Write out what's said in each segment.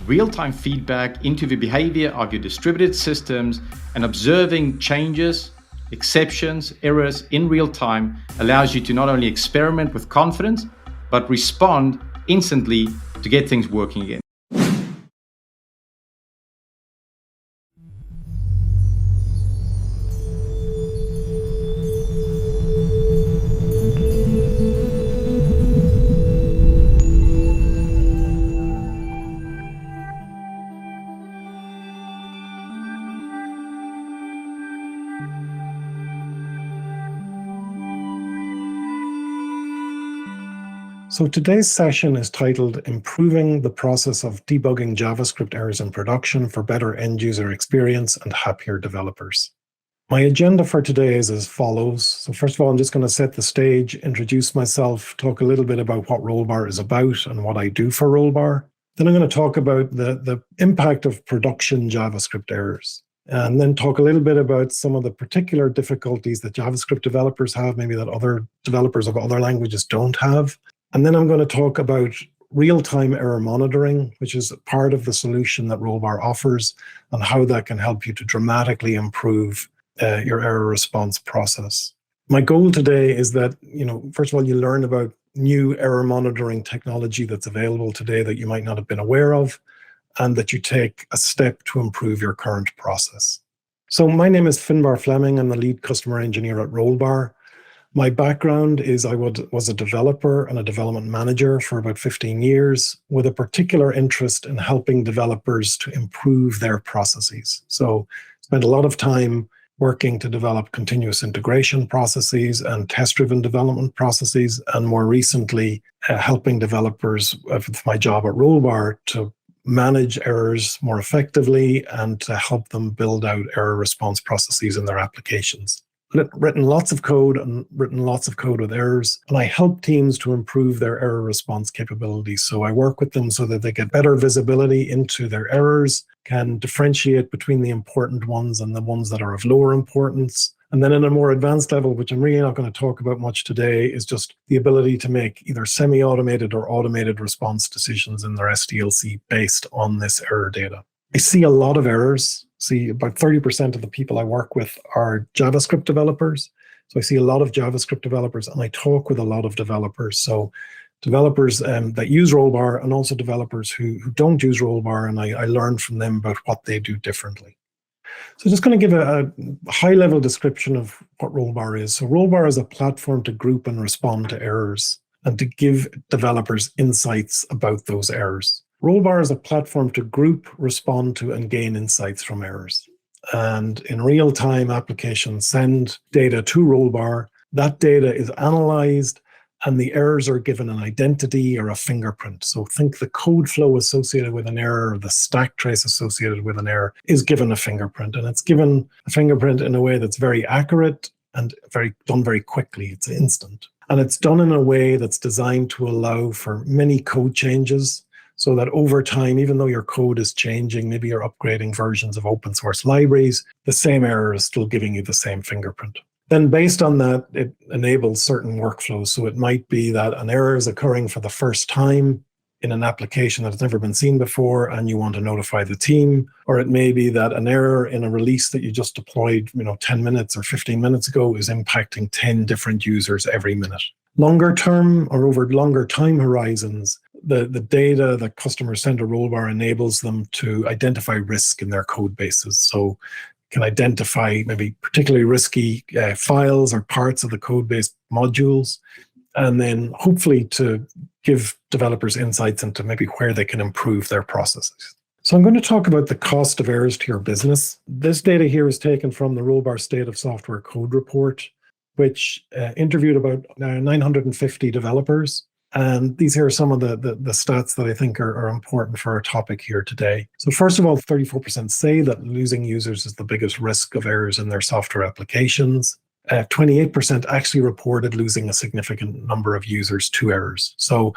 Real-time feedback into the behavior of your distributed systems and observing changes, exceptions, errors in real time allows you to not only experiment with confidence, but respond instantly to get things working again. So today's session is titled Improving the Process of Debugging JavaScript Errors in Production for Better End-User Experience and Happier Developers. My agenda for today is as follows. So first of all, I'm just going to set the stage, introduce myself, talk a little bit about what Rollbar is about and what I do for Rollbar. Then I'm going to talk about the impact of production JavaScript errors. And then talk a little bit about some of the particular difficulties that JavaScript developers have, maybe that other developers of other languages don't have. And then I'm going to talk about real-time error monitoring, which is part of the solution that Rollbar offers, and how that can help you to dramatically improve your error response process. My goal today is that, first of all, you learn about new error monitoring technology that's available today that you might not have been aware of, and that you take a step to improve your current process. So my name is Finbar Fleming. I'm the lead customer engineer at Rollbar. My background is I was a developer and a development manager for about 15 years with a particular interest in helping developers to improve their processes. So spent a lot of time working to develop continuous integration processes and test-driven development processes, and more recently helping developers with my job at Rollbar to manage errors more effectively and to help them build out error response processes in their applications. Written lots of code with errors, and I help teams to improve their error response capabilities. So I work with them so that they get better visibility into their errors, can differentiate between the important ones and the ones that are of lower importance. And then in a more advanced level, which I'm really not going to talk about much today, is just the ability to make either semi-automated or automated response decisions in their SDLC based on this error data. I see a lot of errors. See, about 30% of the people I work with are JavaScript developers. So I see a lot of JavaScript developers, and I talk with a lot of developers. So developers that use Rollbar, and also developers who don't use Rollbar, and I learn from them about what they do differently. So just going to give a high-level description of what Rollbar is. So Rollbar is a platform to group and respond to errors and to give developers insights about those errors. Rollbar is a platform to group, respond to, and gain insights from errors. And in real time, applications send data to Rollbar. That data is analyzed, and the errors are given an identity or a fingerprint. So think the code flow associated with an error, or the stack trace associated with an error is given a fingerprint. And it's given a fingerprint in a way that's very accurate and done very quickly. It's instant. And it's done in a way that's designed to allow for many code changes, so that over time, even though your code is changing, maybe you're upgrading versions of open source libraries, the same error is still giving you the same fingerprint. Then based on that, it enables certain workflows. So it might be that an error is occurring for the first time in an application that has never been seen before, and you want to notify the team. Or it may be that an error in a release that you just deployed 10 minutes or 15 minutes ago is impacting 10 different users every minute. Longer term, or over longer time horizons, the data that customers send to Rollbar enables them to identify risk in their code bases. So can identify maybe particularly risky files or parts of the code base modules, and then hopefully to give developers insights into maybe where they can improve their processes. So I'm going to talk about the cost of errors to your business. This data here is taken from the Rollbar State of Software Code Report, which interviewed about 950 developers. And these here are some of the stats that I think are important for our topic here today. So first of all, 34% say that losing users is the biggest risk of errors in their software applications. 28% actually reported losing a significant number of users to errors. So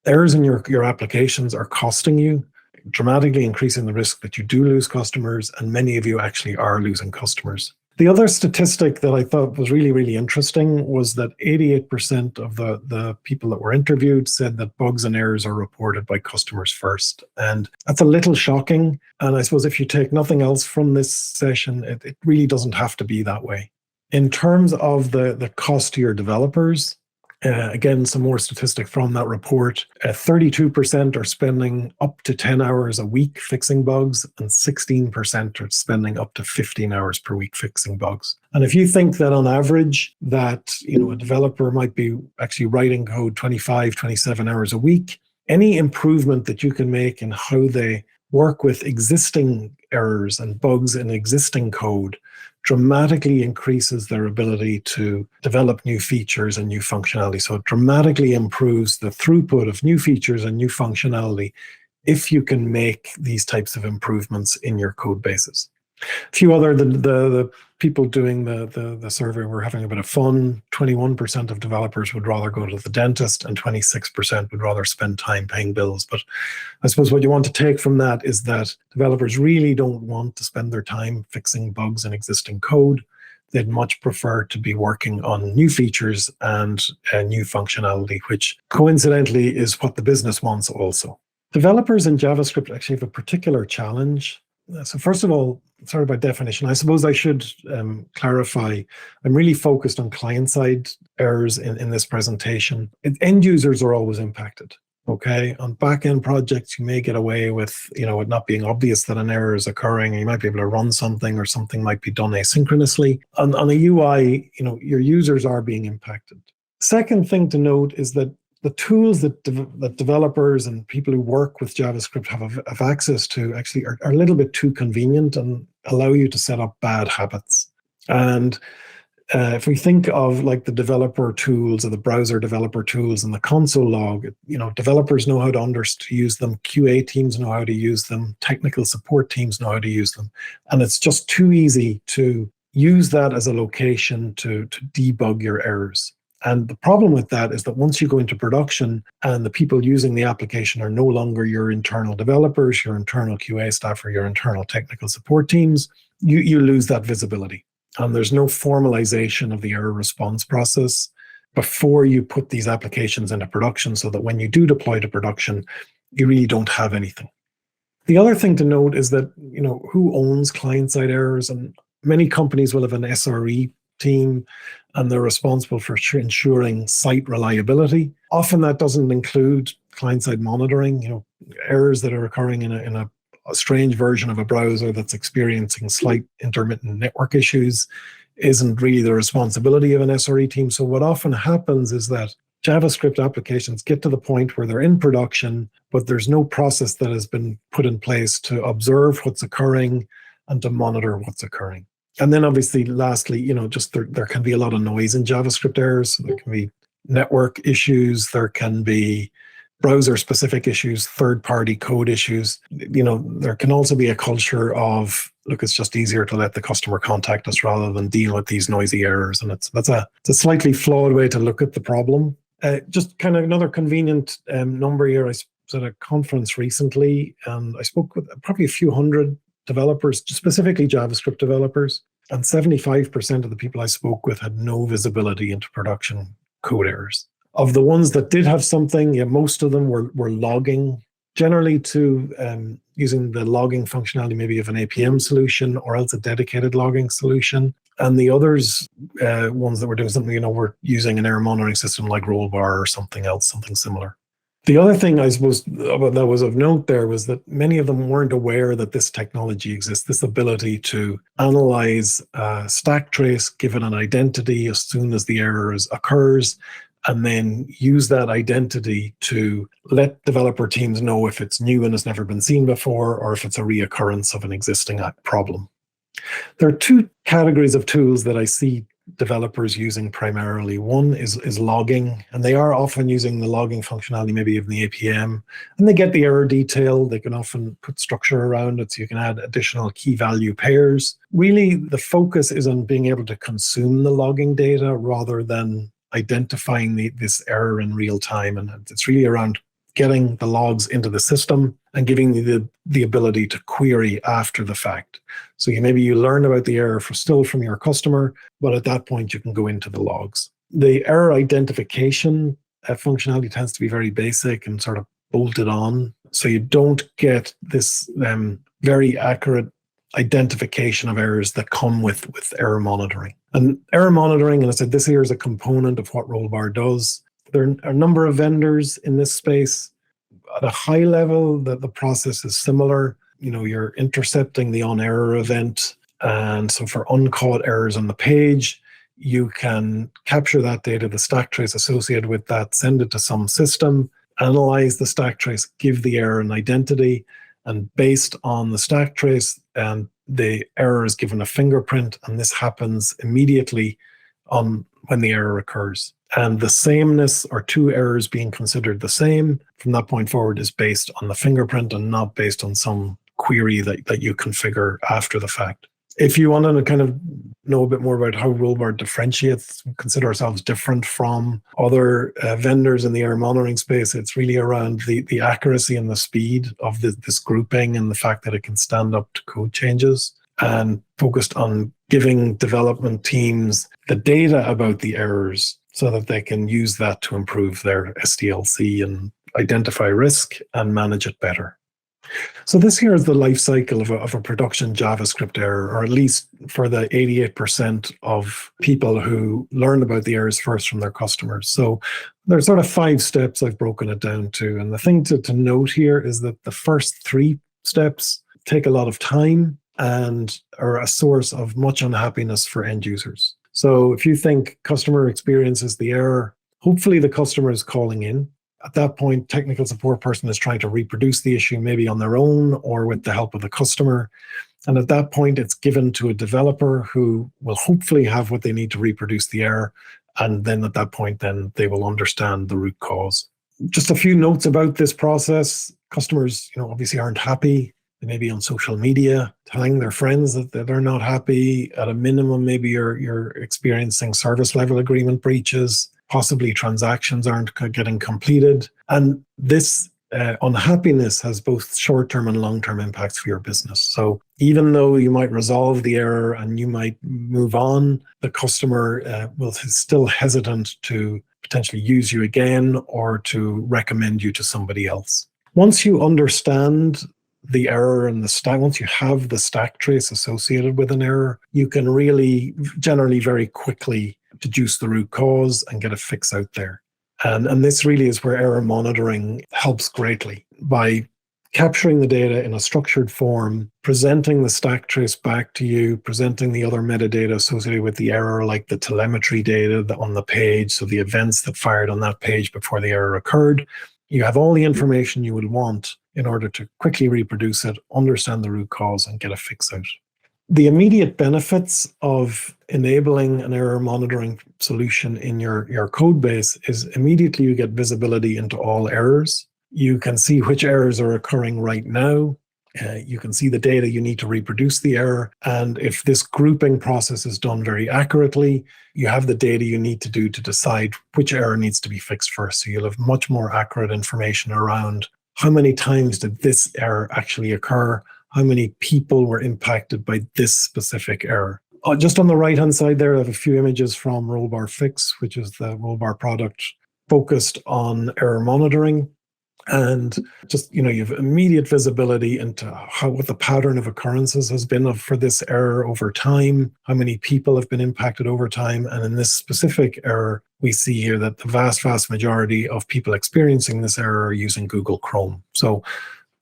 errors in your applications are costing you, dramatically increasing the risk that you do lose customers, and many of you actually are losing customers. The other statistic that I thought was really, really interesting was that 88% of the people that were interviewed said that bugs and errors are reported by customers first. And that's a little shocking. And I suppose if you take nothing else from this session, it really doesn't have to be that way. In terms of the cost to your developers, again, some more statistics from that report. 32% are spending up to 10 hours a week fixing bugs, and 16% are spending up to 15 hours per week fixing bugs. And if you think that on average that a developer might be actually writing code 25, 27 hours a week, any improvement that you can make in how they work with existing errors and bugs in existing code dramatically increases their ability to develop new features and new functionality. So it dramatically improves the throughput of new features and new functionality if you can make these types of improvements in your code bases. A few other, the people doing the survey were having a bit of fun. 21% of developers would rather go to the dentist, and 26% would rather spend time paying bills. But I suppose what you want to take from that is that developers really don't want to spend their time fixing bugs in existing code. They'd much prefer to be working on new features and new functionality, which coincidentally is what the business wants also. Developers in JavaScript actually have a particular challenge. So first of all, sort of by definition, I suppose I should clarify, I'm really focused on client-side errors in this presentation. End users are always impacted, okay? On back-end projects, you may get away with, it not being obvious that an error is occurring, and you might be able to run something, or something might be done asynchronously. On a UI, your users are being impacted. Second thing to note is that the tools that developers and people who work with JavaScript have access to actually are a little bit too convenient and allow you to set up bad habits. And if we think of like the developer tools or the browser developer tools and the console log, developers know how to use them, QA teams know how to use them, technical support teams know how to use them. And it's just too easy to use that as a location to debug your errors. And the problem with that is that once you go into production and the people using the application are no longer your internal developers, your internal QA staff, or your internal technical support teams, you lose that visibility. And there's no formalization of the error response process before you put these applications into production, so that when you do deploy to production, you really don't have anything. The other thing to note is that, who owns client-side errors? And many companies will have an SRE team, and they're responsible for ensuring site reliability. Often that doesn't include client-side monitoring. Errors that are occurring in a strange version of a browser that's experiencing slight intermittent network issues isn't really the responsibility of an SRE team. So what often happens is that JavaScript applications get to the point where they're in production, but there's no process that has been put in place to observe what's occurring and to monitor what's occurring. And then obviously, lastly, just there can be a lot of noise in JavaScript errors. So there can be network issues, there can be browser-specific issues, third-party code issues. There can also be a culture of, look, it's just easier to let the customer contact us rather than deal with these noisy errors. And it's a slightly flawed way to look at the problem. Just kind of another convenient number here. I was at a conference recently, and I spoke with probably a few hundred developers, specifically JavaScript developers, and 75% of the people I spoke with had no visibility into production code errors. Of the ones that did have something, most of them were logging, generally to using the logging functionality maybe of an APM solution or else a dedicated logging solution. And the others, ones that were doing something, were using an error monitoring system like Rollbar or something else, something similar. The other thing I suppose that was of note there was that many of them weren't aware that this technology exists, this ability to analyze stack trace, give it an identity as soon as the error occurs, and then use that identity to let developer teams know if it's new and has never been seen before, or if it's a reoccurrence of an existing problem. There are two categories of tools that I see developers using primarily. One is logging, and they are often using the logging functionality maybe of the APM, and they get the error detail. They can often put structure around it, so you can add additional key value pairs. Really, the focus is on being able to consume the logging data rather than identifying this error in real time. And it's really around getting the logs into the system and giving you the ability to query after the fact. So maybe you learn about the error still from your customer, but at that point you can go into the logs. The error identification functionality tends to be very basic and sort of bolted on. So you don't get this very accurate identification of errors that come with error monitoring. And error monitoring, and I said this here is a component of what Rollbar does. There are a number of vendors in this space. At a high level, the process is similar. You're intercepting the on-error event. And so for uncaught errors on the page, you can capture that data, the stack trace associated with that, send it to some system, analyze the stack trace, give the error an identity, and based on the stack trace, the error is given a fingerprint, and this happens immediately when the error occurs. And the sameness, or two errors being considered the same from that point forward, is based on the fingerprint and not based on some query that you configure after the fact. If you want to kind of know a bit more about how Rollbar differentiates, consider ourselves different from other vendors in the error monitoring space, it's really around the accuracy and the speed of this grouping and the fact that it can stand up to code changes, and focused on giving development teams the data about the errors so that they can use that to improve their SDLC and identify risk and manage it better. So this here is the life cycle of a production JavaScript error, or at least for the 88% of people who learn about the errors first from their customers. So there's sort of 5 steps I've broken it down to. And the thing to note here is that the first 3 steps take a lot of time and are a source of much unhappiness for end users. So if you think customer experiences the error, hopefully the customer is calling in. At that point, technical support person is trying to reproduce the issue, maybe on their own or with the help of the customer. And at that point, it's given to a developer who will hopefully have what they need to reproduce the error. And then at that point, then they will understand the root cause. Just a few notes about this process. Customers, obviously aren't happy. They may be on social media telling their friends that they're not happy. At a minimum, maybe you're experiencing service level agreement breaches. Possibly transactions aren't getting completed. And this unhappiness has both short-term and long-term impacts for your business. So even though you might resolve the error and you might move on, the customer will still hesitant to potentially use you again or to recommend you to somebody else. Once you understand the error and the stack, once you have the stack trace associated with an error, you can really generally very quickly deduce the root cause and get a fix out there. And this really is where error monitoring helps greatly by capturing the data in a structured form, presenting the stack trace back to you, presenting the other metadata associated with the error, like the telemetry data on the page, so the events that fired on that page before the error occurred. You have all the information you would want in order to quickly reproduce it, understand the root cause, and get a fix out. The immediate benefits of enabling an error monitoring solution in your code base is immediately you get visibility into all errors. You can see which errors are occurring right now. You can see the data you need to reproduce the error. And if this grouping process is done very accurately, you have the data you need to do to decide which error needs to be fixed first. So you'll have much more accurate information around how many times did this error actually occur, how many people were impacted by this specific error. Just on the right-hand side there, I have a few images from Rollbar Fix, which is the Rollbar product focused on error monitoring. And just, you have immediate visibility into what the pattern of occurrences has been for this error over time, how many people have been impacted over time. And in this specific error, we see here that the vast, vast majority of people experiencing this error are using Google Chrome. So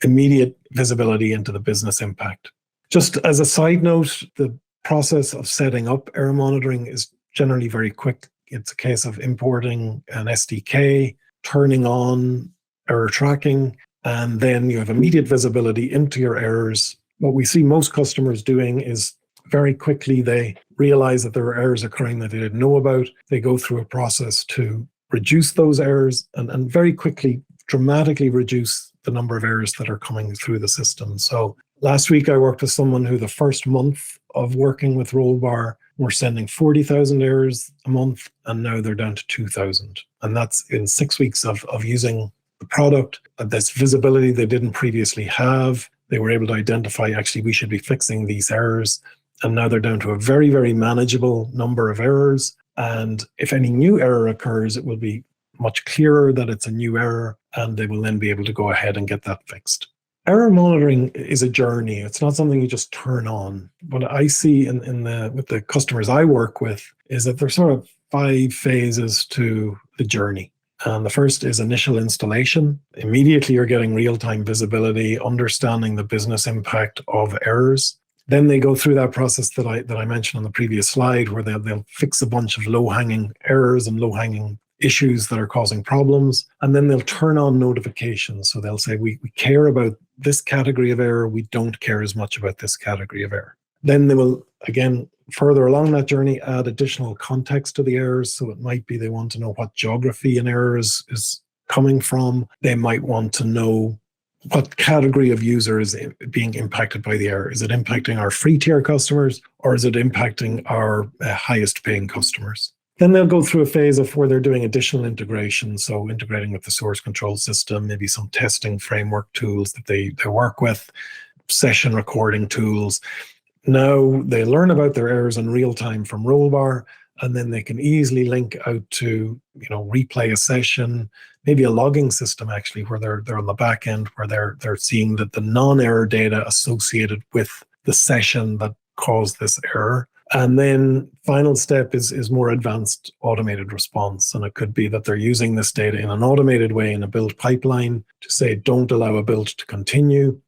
immediate visibility into the business impact. Just as a side note, the process of setting up error monitoring is generally very quick. It's a case of importing an SDK, turning on error tracking, and then you have immediate visibility into your errors. What we see most customers doing is very quickly they realize that there are errors occurring that they didn't know about. They go through a process to reduce those errors and very quickly dramatically reduce the number of errors that are coming through the system. So last week I worked with someone who the first month of working with Rollbar were sending 40,000 errors a month, and now they're down to 2,000. And that's in 6 weeks of using the product, this visibility they didn't previously have. They were able to identify, actually, we should be fixing these errors. And now they're down to a very, very manageable number of errors. And if any new error occurs, it will be much clearer that it's a new error, and they will then be able to go ahead and get that fixed. Error monitoring is a journey. It's not something you just turn on. What I see with the customers I work with is that there's sort of 5 phases to the journey. And the first is initial installation. Immediately you're getting real-time visibility, understanding the business impact of errors. Then they go through that process that I mentioned on the previous slide, where they'll fix a bunch of low-hanging errors and low-hanging issues that are causing problems. And then they'll turn on notifications. So they'll say, we care about this category of error. We don't care as much about this category of error. Then they will, again, further along that journey, add additional context to the errors. So it might be they want to know what geography an error is coming from. They might want to know what category of user is being impacted by the error. Is it impacting our free tier customers, or is it impacting our highest paying customers? Then they'll go through a phase of where they're doing additional integration. So integrating with the source control system, maybe some testing framework tools that they work with, session recording tools. Now they learn about their errors in real time from Rollbar, and then they can easily link out to, replay a session, maybe a logging system actually, where they're on the back end, where they're seeing that the non-error data associated with the session that caused this error. And then final step is more advanced automated response. And it could be that they're using this data in an automated way in a build pipeline to say, don't allow a build to continue.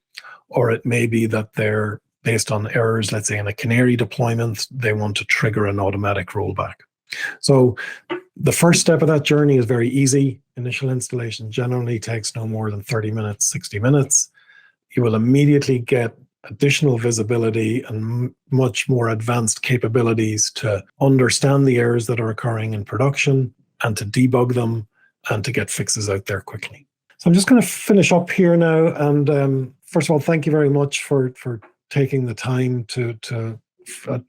Or it may be that they're, based on errors, let's say in a canary deployment, they want to trigger an automatic rollback. So the first step of that journey is very easy. Initial installation generally takes no more than 30 minutes, 60 minutes. You will immediately get additional visibility and much more advanced capabilities to understand the errors that are occurring in production and to debug them and to get fixes out there quickly. So I'm just going to finish up here now. And first of all, thank you very much for taking the time to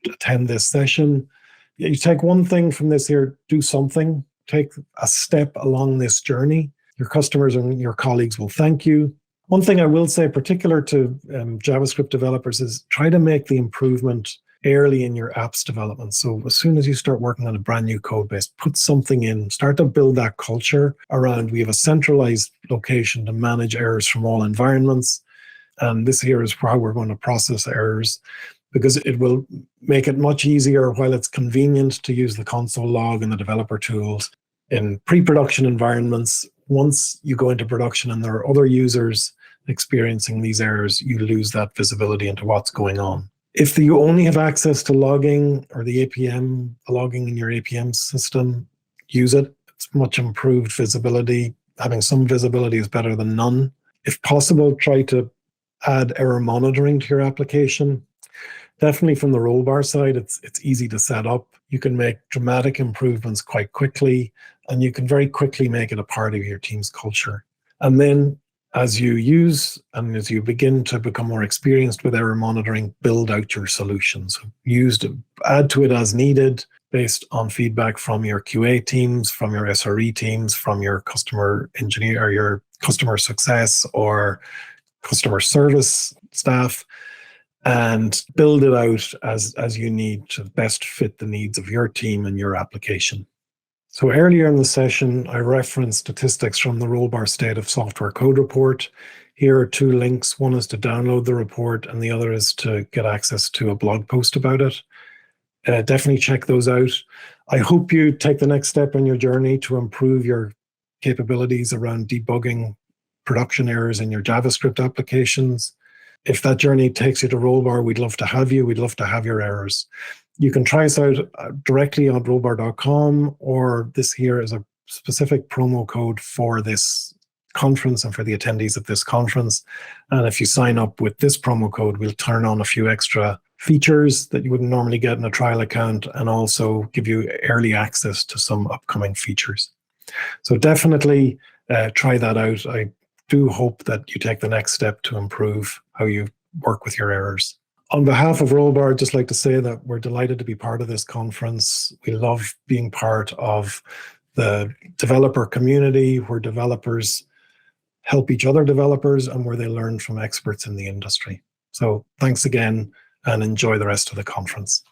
attend this session. You take one thing from this here, do something, take a step along this journey. Your customers and your colleagues will thank you. One thing I will say, particular to JavaScript developers, is try to make the improvement early in your app's development. So as soon as you start working on a brand new code base, put something in, start to build that culture around, we have a centralized location to manage errors from all environments. And this here is how we're going to process errors, because it will make it much easier while it's convenient to use the console log and the developer tools in pre-production environments. Once you go into production and there are other users experiencing these errors, you lose that visibility into what's going on. If you only have access to logging or the APM, logging in your APM system, use it. It's much improved visibility. Having some visibility is better than none. If possible, try to add error monitoring to your application. Definitely from the Rollbar side, it's easy to set up. You can make dramatic improvements quite quickly, and you can very quickly make it a part of your team's culture. And then as you use and as you begin to become more experienced with error monitoring, build out your solutions. Add to it as needed based on feedback from your QA teams, from your SRE teams, from your customer engineer or your customer success or customer service staff, and build it out as you need to best fit the needs of your team and your application. So earlier in the session, I referenced statistics from the Rollbar State of Software Code report. Here are 2 links. One is to download the report, and the other is to get access to a blog post about it. Definitely check those out. I hope you take the next step in your journey to improve your capabilities around debugging production errors in your JavaScript applications. If that journey takes you to Rollbar, we'd love to have you. We'd love to have your errors. You can try us out directly on rollbar.com, or this here is a specific promo code for this conference and for the attendees of this conference. And if you sign up with this promo code, we'll turn on a few extra features that you wouldn't normally get in a trial account, and also give you early access to some upcoming features. So definitely try that out. I do hope that you take the next step to improve how you work with your errors. On behalf of Rollbar, I'd just like to say that we're delighted to be part of this conference. We love being part of the developer community, where developers help each other developers, and where they learn from experts in the industry. So thanks again, and enjoy the rest of the conference.